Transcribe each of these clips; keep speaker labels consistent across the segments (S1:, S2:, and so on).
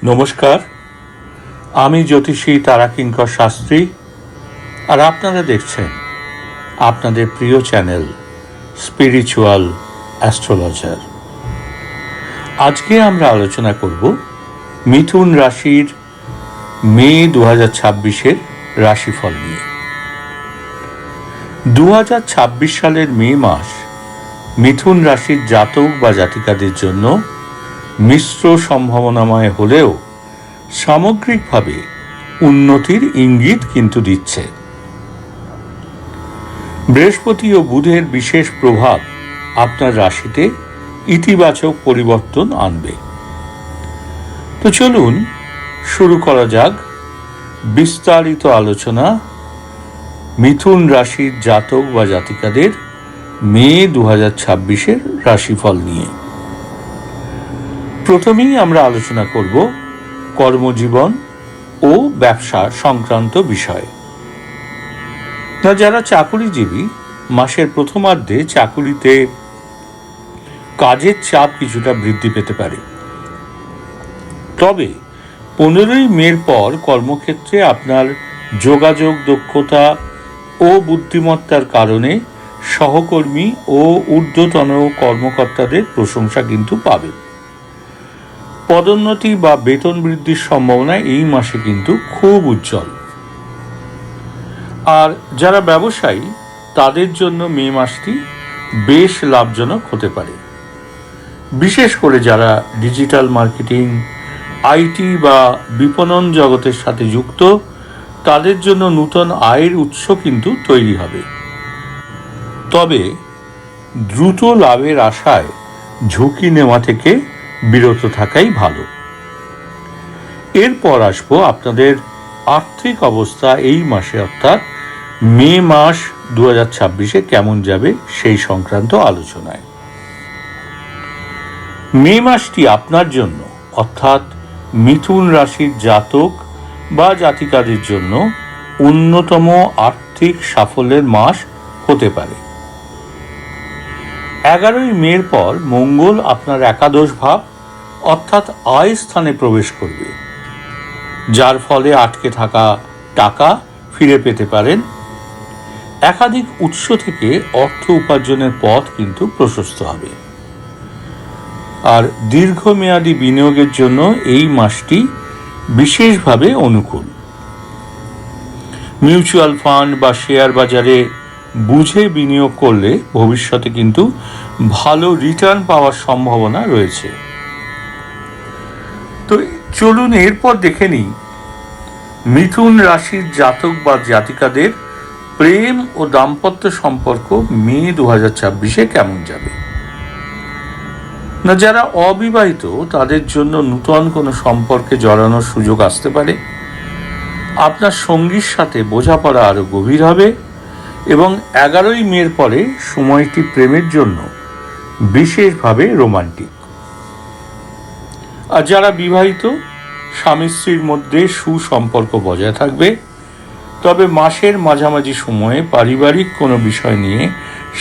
S1: নমস্কার, আমি জ্যোতিষী তারাকিঙ্কর শাস্ত্রী, আর আপনারা দেখছেন আপনাদের প্রিয় চ্যানেল স্পিরিচুয়াল অ্যাস্ট্রোলজার। আজকে আমরা আলোচনা করব মিথুন রাশির মে 2026-এর রাশিফল নিয়ে। 2026 সালের মে মাস মিথুন রাশির জাতক বা জাতিকাদের জন্য মিশ্র সম্ভাবনাময় হলেও সামগ্রিকভাবে উন্নতির ইঙ্গিত কিন্তু দিচ্ছে। বৃহস্পতি ও বুধের বিশেষ প্রভাব আপনার রাশিতে ইতিবাচক পরিবর্তন আনবে। তো চলুন শুরু করা যাক বিস্তারিত আলোচনা মিথুন রাশির জাতক বা জাতিকাদের মে 2026-এর রাশিফল নিয়ে। প্রথমেই আমরা আলোচনা করব কর্মজীবন ও ব্যবসা সংক্রান্ত বিষয়। যারা চাকুরিজীবী, মাসের প্রথমার্ধে চাকুরিতে কাজের চাপ কিছুটা বৃদ্ধি পেতে পারে, তবে 15ই মের পর কর্মক্ষেত্রে আপনার যোগাযোগ দক্ষতা ও বুদ্ধিমত্তার কারণে সহকর্মী ও ঊর্ধ্বতন কর্মকর্তাদের প্রশংসা কিন্তু পাবেন। পদোন্নতি বা বেতন বৃদ্ধির সম্ভাবনা এই মাসে কিন্তু খুব উজ্জ্বল। আর যারা ব্যবসায়ী, তাদের জন্য মে মাসটি বেশ লাভজনক হতে পারে। বিশেষ করে যারা ডিজিটাল মার্কেটিং, আইটি বা বিপণন জগতের সাথে যুক্ত, তাদের জন্য নূতন আয়ের উৎস কিন্তু তৈরি হবে। তবে দ্রুত লাভের আশায় ঝুঁকি নেওয়া থেকে বিরত থাকাই ভালো। এরপর আসবো আপনাদের আর্থিক অবস্থা এই মাসে, অর্থাৎ মে মাস 2026-এ কেমন যাবে সেই সংক্রান্ত আলোচনায়। মে মাসটি আপনার জন্য, অর্থাৎ মিথুন রাশির জাতক বা জাতিকাদের জন্য অন্যতম আর্থিক সাফল্যের মাস হতে পারে। 11ই মের পর মঙ্গল আপনার একাদশ ভাব অর্থাৎ আয় স্থানে প্রবেশ করবে, যার ফলে আটকে থাকা টাকা ফিরে পেতে পারেন। একাধিক উৎস থেকে অর্থ উপার্জনের পথ কিন্তু প্রশস্ত হবে। আর দীর্ঘমেয়াদী বিনিয়োগের জন্য এই মাসটি বিশেষভাবে অনুকূল। মিউচুয়াল ফান্ড বা শেয়ার বাজারে বুঝে বিনিয়োগ করলে ভবিষ্যতে কিন্তু ভালো রিটার্ন পাওয়ার সম্ভাবনা রয়েছে। তো চলুন এরপর দেখে নিই মিথুন রাশির জাতক বা জাতিকাদের প্রেম ও দাম্পত্য সম্পর্ক মে 2026-এ কেমন যাবে। যারা অবিবাহিত, তাদের জন্য নূতন কোনো সম্পর্কে জড়ানোর সুযোগ আসতে পারে। আপনার সঙ্গীর সাথে বোঝাপড়া আরো গভীর হবে এবং 11ই মের পরে সময়টি প্রেমের জন্য বিশেষভাবে রোমান্টিক। আর যারা বিবাহিত, স্বামী স্ত্রীর মধ্যে সুসম্পর্ক বজায় থাকবে। তবে মাসের মাঝামাঝি সময়ে পারিবারিক কোনো বিষয় নিয়ে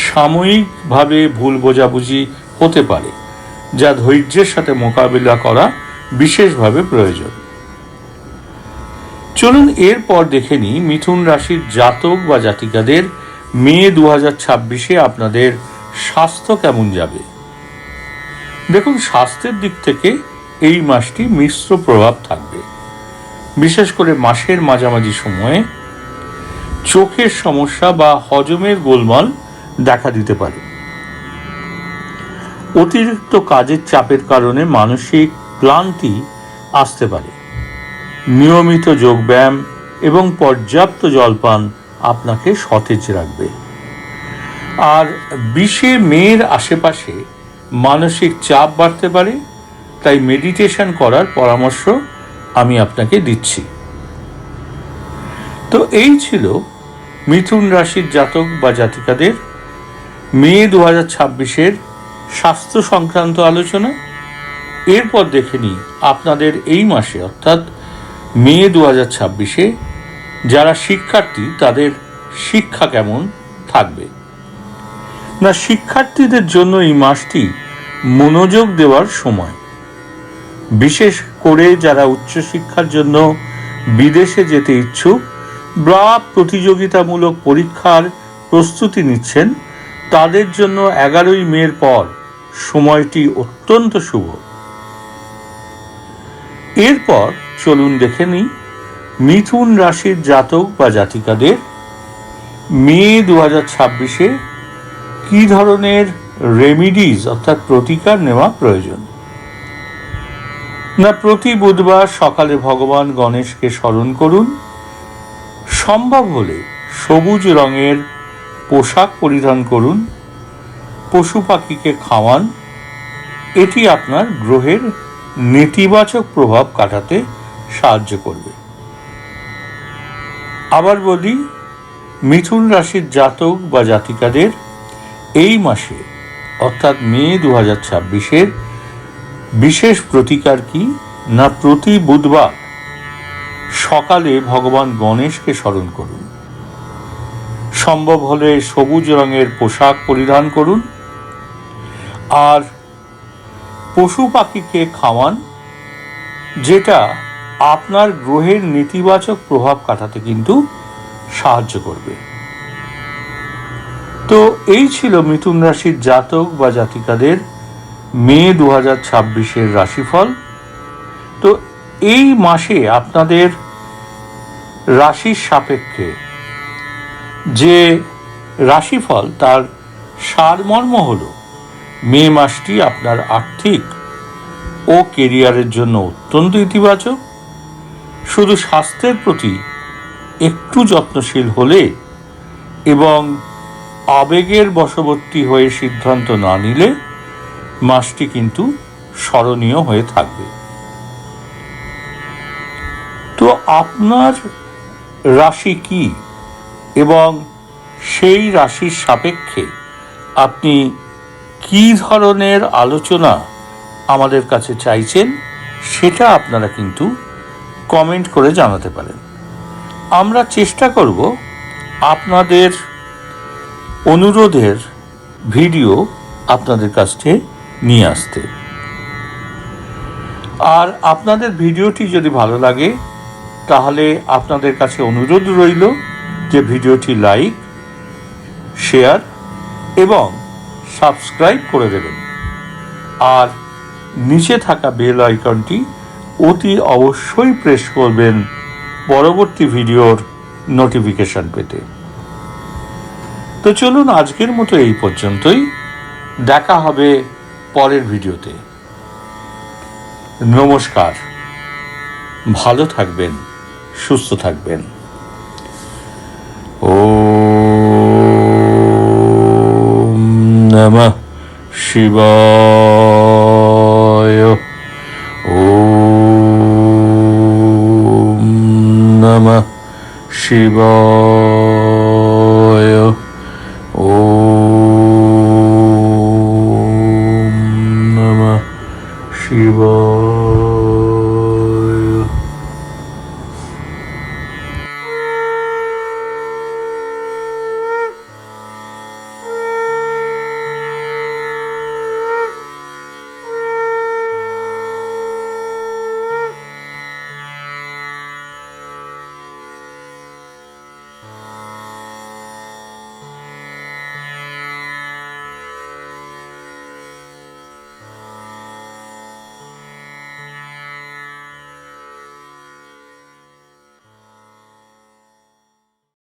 S1: সাময়িকভাবে ভুল বোঝাবুঝি হতে পারে, যা ধৈর্যের সাথে মোকাবিলা করা বিশেষভাবে প্রয়োজন। চলুন এরপর দেখে নিই মিথুন রাশির জাতক বা জাতিকাদের মে 2026-এ আপনাদের স্বাস্থ্য কেমন যাবে। দেখুন, স্বাস্থ্যের দিক থেকে এই মাসটি মিশ্র প্রভাব থাকবে। বিশেষ করে মাসের মাঝামাঝি সময়ে চোখের সমস্যা বা হজমের গোলমাল দেখা দিতে পারে। অতিরিক্ত কাজের চাপের কারণে মানসিক ক্লান্তি আসতে পারে। নিয়মিত যোগব্যায়াম এবং পর্যাপ্ত জলপান আপনাকে সতেজ রাখবে। আর 20শে মের আশেপাশে মানসিক চাপ বাড়তে পারে, তাই মেডিটেশন করার পরামর্শ আমি আপনাকে দিচ্ছি। তো এই ছিল মিথুন রাশির জাতক বা জাতিকাদের মে 2026-এর স্বাস্থ্য সংক্রান্ত আলোচনা। এরপর দেখে নিই আপনাদের এই মাসে, অর্থাৎ মে 2026-এ যারা শিক্ষার্থী, তাদের শিক্ষা কেমন থাকবে। শিক্ষার্থীদের জন্য এই মাসটি মনোযোগ দেওয়ার সময়। বিশেষ করে যারা উচ্চশিক্ষার জন্য বিদেশে যেতে ইচ্ছুক বা প্রতিযোগিতামূলক পরীক্ষার প্রস্তুতি নিচ্ছেন, তাদের জন্য 11ই মের পর সময়টি অত্যন্ত শুভ। এরপর চলুন দেখে নিই মিথুন রাশির জাতক বা জাতিকাদের মে 2026-এ কি ধরনের রেমিডিজ অর্থাৎ প্রতিকার নেওয়া প্রয়োজন। না, প্রতি বুধবার সকালে ভগবান গণেশকে স্মরণ করুন। সম্ভব হলে সবুজ রঙের পোশাক পরিধান করুন। পশু পাখিকে খাওয়ান। এটি আপনার গ্রহের নেতিবাচক প্রভাব কাটাতে সাহায্য করবে। আবার বলি, মিথুন রাশির জাতক বা জাতিকাদের এই মাসে অর্থাৎ মে 2026-এর বিশেষ প্রতিকার কি না, প্রতি বুধবার সকালে ভগবান গণেশকে স্মরণ করুন। সম্ভব হলে সবুজ রঙের পোশাক পরিধান করুন আর পশু পাখিকে খাওয়ান, যেটা আপনার গ্রহের নেতিবাচক প্রভাব কাটাতে কিন্তু সাহায্য করবে। তো এই ছিল মিথুন রাশির জাতক বা জাতিকাদের মে 2026-এর রাশিফল। তো এই মাসে আপনাদের রাশির সাপেক্ষে যে রাশিফল তার সারমর্ম হলো মে মাসটি আপনার আর্থিক ও কেরিয়ারের জন্য অত্যন্ত ইতিবাচক। শুধু স্বাস্থ্যের প্রতি একটু যত্নশীল হলে এবং আবেগের বশবর্তী হয়ে সিদ্ধান্ত না নিলে মাসটি কিন্তু স্মরণীয় হয়ে থাকবে। তো আপনার রাশি কি এবং সেই রাশির সাপেক্ষে আপনি কি ধরনের আলোচনা আমাদের কাছে চাইছেন, সেটা আপনারা কিন্তু কমেন্ট করে জানাতে পারেন। আমরা চেষ্টা করব আপনাদের অনুরোধের ভিডিও আপনাদের কাছে নিয়ে আসতে। আর আপনাদের ভিডিওটি যদি ভালো লাগে তাহলে আপনাদের কাছে অনুরোধ রইল যে ভিডিওটি লাইক, শেয়ার এবং সাবস্ক্রাইব করে দেবেন। আর নিচে থাকা বেল আইকনটি অতি অবশ্যই প্রেস করবেন পরবর্তী ভিডিওর নোটিফিকেশন পেতে। তো চলুন আজকের মতো এই পর্যন্তই। দেখা হবে পরের ভিডিওতে। নমস্কার, ভালো থাকবেন, সুস্থ থাকবেন। ওম নমঃ শিবায়। ওম নমঃ শিবায়।